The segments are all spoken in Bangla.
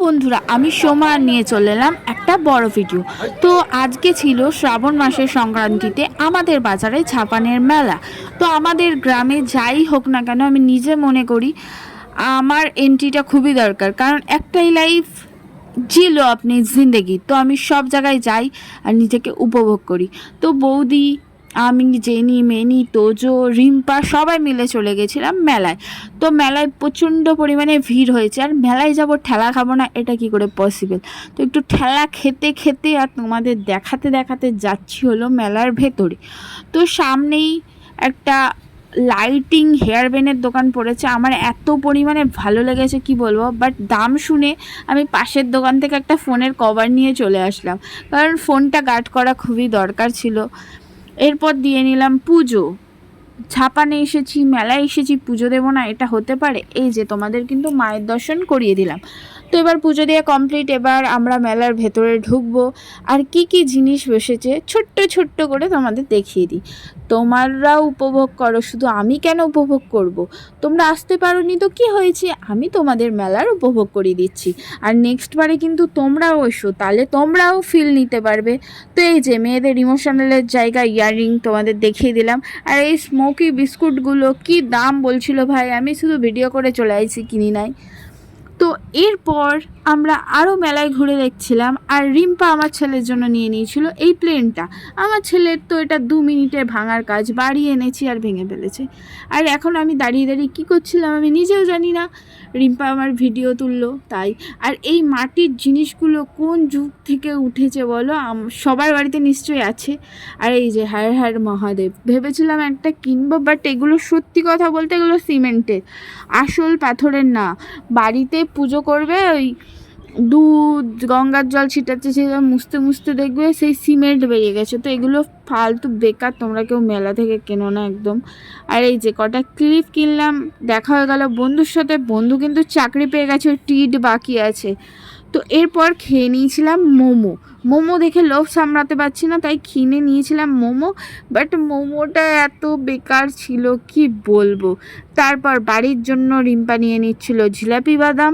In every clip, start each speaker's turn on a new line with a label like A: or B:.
A: বন্ধুরা, আমি সোমা নিয়ে চলে এলাম একটা বড় ভিডিও। তো আজকে ছিল শ্রাবণ মাসের সংক্রান্তিতে আমাদের বাজারে ছাপানের মেলা। তো আমাদের গ্রামে যাই হোক না কেন, আমি নিজে মনে করি আমার এন্ট্রিটা খুবই দরকার, কারণ একটাই লাইফ ছিল আপনি জিন্দেগি। তো আমি সব জায়গায় যাই আর নিজেকে উপভোগ করি। তো বৌদি, আমি, জেনি, মেনি, তোজো, রিম্পা সবাই মিলে চলে গেছিলাম মেলায়। তো মেলায় প্রচণ্ড পরিমাণে ভিড় হয়েছে, আর মেলায় যাব ঠেলা খাবো না এটা কি করে পসিবল। তো একটু ঠেলা খেতে খেতে আর তোমাদের দেখাতে দেখাতে যাচ্ছি হলো মেলার ভেতরে। তো সামনেই একটা লাইটিং হেয়ার ব্যান্ডের দোকান পড়েছে। আমার এত পরিমাণে ভালো লেগেছে কি বলবো, বাট দাম শুনে আমি পাশের দোকান থেকে একটা ফোনের কভার নিয়ে চলে আসলাম, কারণ ফোনটা গার্ড করা খুবই দরকার ছিল। এরপর দিয়ে নিলাম পুজো। ছাপানে এসেছি, মেলায় এসেছি, পুজো দেবো না, এটা হতে পারে? এই যে তোমাদের কিন্তু মায়ের দর্শন করিয়ে দিলাম। তো এবার পুজো দিয়ে কমপ্লিট। এবার আমরা মেলার ভেতরে ঢুকবো। আর কি কি জিনিস বসেছে ছোট্ট ছোট্ট করে তোমাদের দেখিয়ে দিই, তোমরাও উপভোগ করো। শুধু আমি কেন উপভোগ করব? তোমরা আসতে পারোনি তো কি হয়েছে, আমি তোমাদের মেলার উপভোগ করিয়ে দিচ্ছি। আর নেক্সট বারে কিন্তু তোমরাও এসো, তাহলে তোমরাও ফিল নিতে পারবে। তো এই যে মেয়েদের ইমোশনালের জায়গা ইয়াররিং তোমাদের দেখিয়ে দিলাম। আর এই স্মোকি বিস্কুটগুলো কি দাম বলছিল ভাই, আমি শুধু ভিডিও করে চলে আসছি, কিনি নাই। তো এরপর আমরা আরও মেলায় ঘুরে দেখছিলাম। আর রিম্পা আমার ছেলের জন্য নিয়ে নিয়েছিল এই প্লেনটা। আমার ছেলের তো এটা 2 মিনিটের ভাঙার কাজ, বাড়ি এনেছি আর ভেঙে ফেলেছে। আর এখন আমি দাঁড়িয়ে দাঁড়িয়ে কী করছিলাম আমি নিজেও জানি না, রিম্পা আমার ভিডিও তুললো তাই। আর এই মাটির জিনিসগুলো কোন যুগ থেকে উঠেছে বলো, সবার বাড়িতে নিশ্চয়ই আছে। আর এই যে হায় হায় মহাদেব, ভেবেছিলাম একটা কিনবো, বাট এগুলো সত্যি কথা বলতে এগুলো সিমেন্টের, আসল পাথরের না। বাড়িতে পুজো করবে, ওই দুধ গঙ্গার জল ছিটাচ্ছে, সেটা মুছতে মুছতে দেখবে সেই সিমেন্ট বেরিয়ে গেছে। তো এগুলো ফালতু বেকার, তোমরা কেউ মেলা থেকে কেনো না একদম। আর এই যে কটা ক্লিপ কিনলাম, দেখা হয়ে গেল বন্ধুর সাথে। বন্ধু কিন্তু চাকরি পেয়ে গেছে, টিট বাকি আছে। তো এরপর খেয়ে নিয়েছিলাম মোমো। মোমো দেখে লোভ সামলাতে পারছি না, তাই কিনে নিয়েছিলাম মোমো, বাট মোমোটা এত বেকার ছিল কি বলবো। তারপর বাড়ির জন্য রিম্পা নিয়ে নিচ্ছিল জিলাপি বাদাম।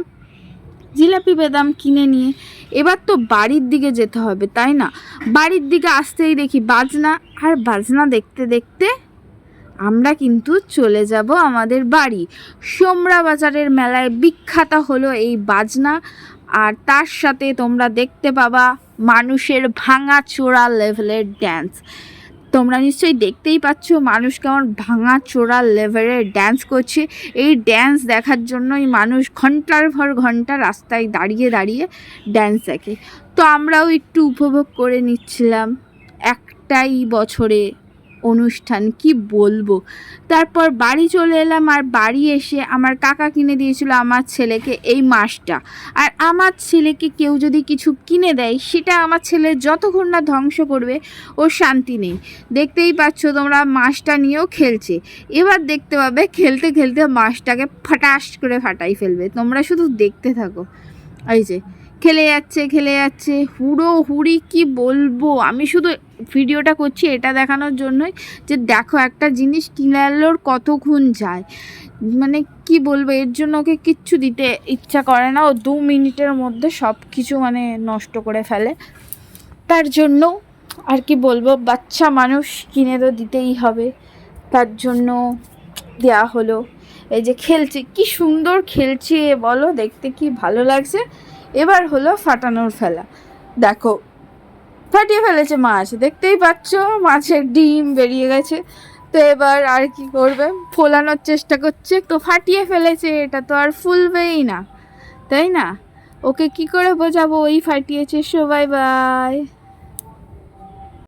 A: জিলাপি বাদাম কিনে নিয়ে এবার তো বাড়ির দিকে যেতে হবে, তাই না? বাড়ির দিকে আসতেই দেখি বাজনা, আর বাজনা দেখতে দেখতে আমরা কিন্তু চলে যাব আমাদের বাড়ি। সোমরা বাজারের মেলায় বিখ্যাত হলো এই বাজনা। আর তার সাথে তোমরা দেখতে পাবা মানুষের ভাঙা চোরা লেভেলের ড্যান্স। তোমরা নিশ্চয়ই দেখতেই পাচ্ছ মানুষ কেমন ভাঙা চোরা লেভেলের ড্যান্স করছে। এই ড্যান্স দেখার জন্যই মানুষ ঘন্টার পর ঘন্টা রাস্তায় দাঁড়িয়ে দাঁড়িয়ে ড্যান্স দেখে। তো আমরাও একটু উপভোগ করে নিচ্ছিলাম, একটাই বছরে অনুষ্ঠান কি বলবো। তারপর বাড়ি চলে এলাম। আর বাড়ি এসে আমার কাকা কিনে দিয়েছিল আমার ছেলেকে এই মাছটা। আর আমার ছেলেকে কেউ যদি কিছু কিনে দেয়, সেটা আমার ছেলে যতক্ষণ না ধ্বংস করবে ওর শান্তি নেই। দেখতেই পাচ্ছ তোমরা, মাছটা নিয়েও খেলছে। এবার দেখতে পাবে খেলতে খেলতে মাছটাকে ফাটাস করে ফাটাই ফেলবে, তোমরা শুধু দেখতে থাকো। এই যে খেলে যাচ্ছে হুড়ো হুড়ি, কি বলবো। আমি শুধু ভিডিওটা করছি এটা দেখানোর জন্যই যে দেখো একটা জিনিস কিনালোর কতক্ষণ যায়, মানে কি বলবো। এর জন্য ওকে কিচ্ছু দিতে ইচ্ছা করে না, ও 2 মিনিটের মধ্যে সব কিছু মানে নষ্ট করে ফেলে। তার জন্য আর কি বলবো, বাচ্চা মানুষ কিনে তো দিতেই হবে, তার জন্য দেয়া হলো। এই যে খেলছে, কি সুন্দর খেলছে বলো, দেখতে কি ভালো লাগছে। এবার হলো ফাটানোর ফেলা। দেখো ফাটিয়ে ফেলেছে মাছ, দেখতেই পাচ্ছ মাছের ডিম বেরিয়ে গেছে। তো এবার আর কি করবে, ফোলানোর চেষ্টা করছে, তো ফাটিয়ে ফেলেছে, এটা তো আর ফুলবেই না, তাই না? ওকে কি করে বোঝাবো, ওই ফাটিয়েছে। So bye bye.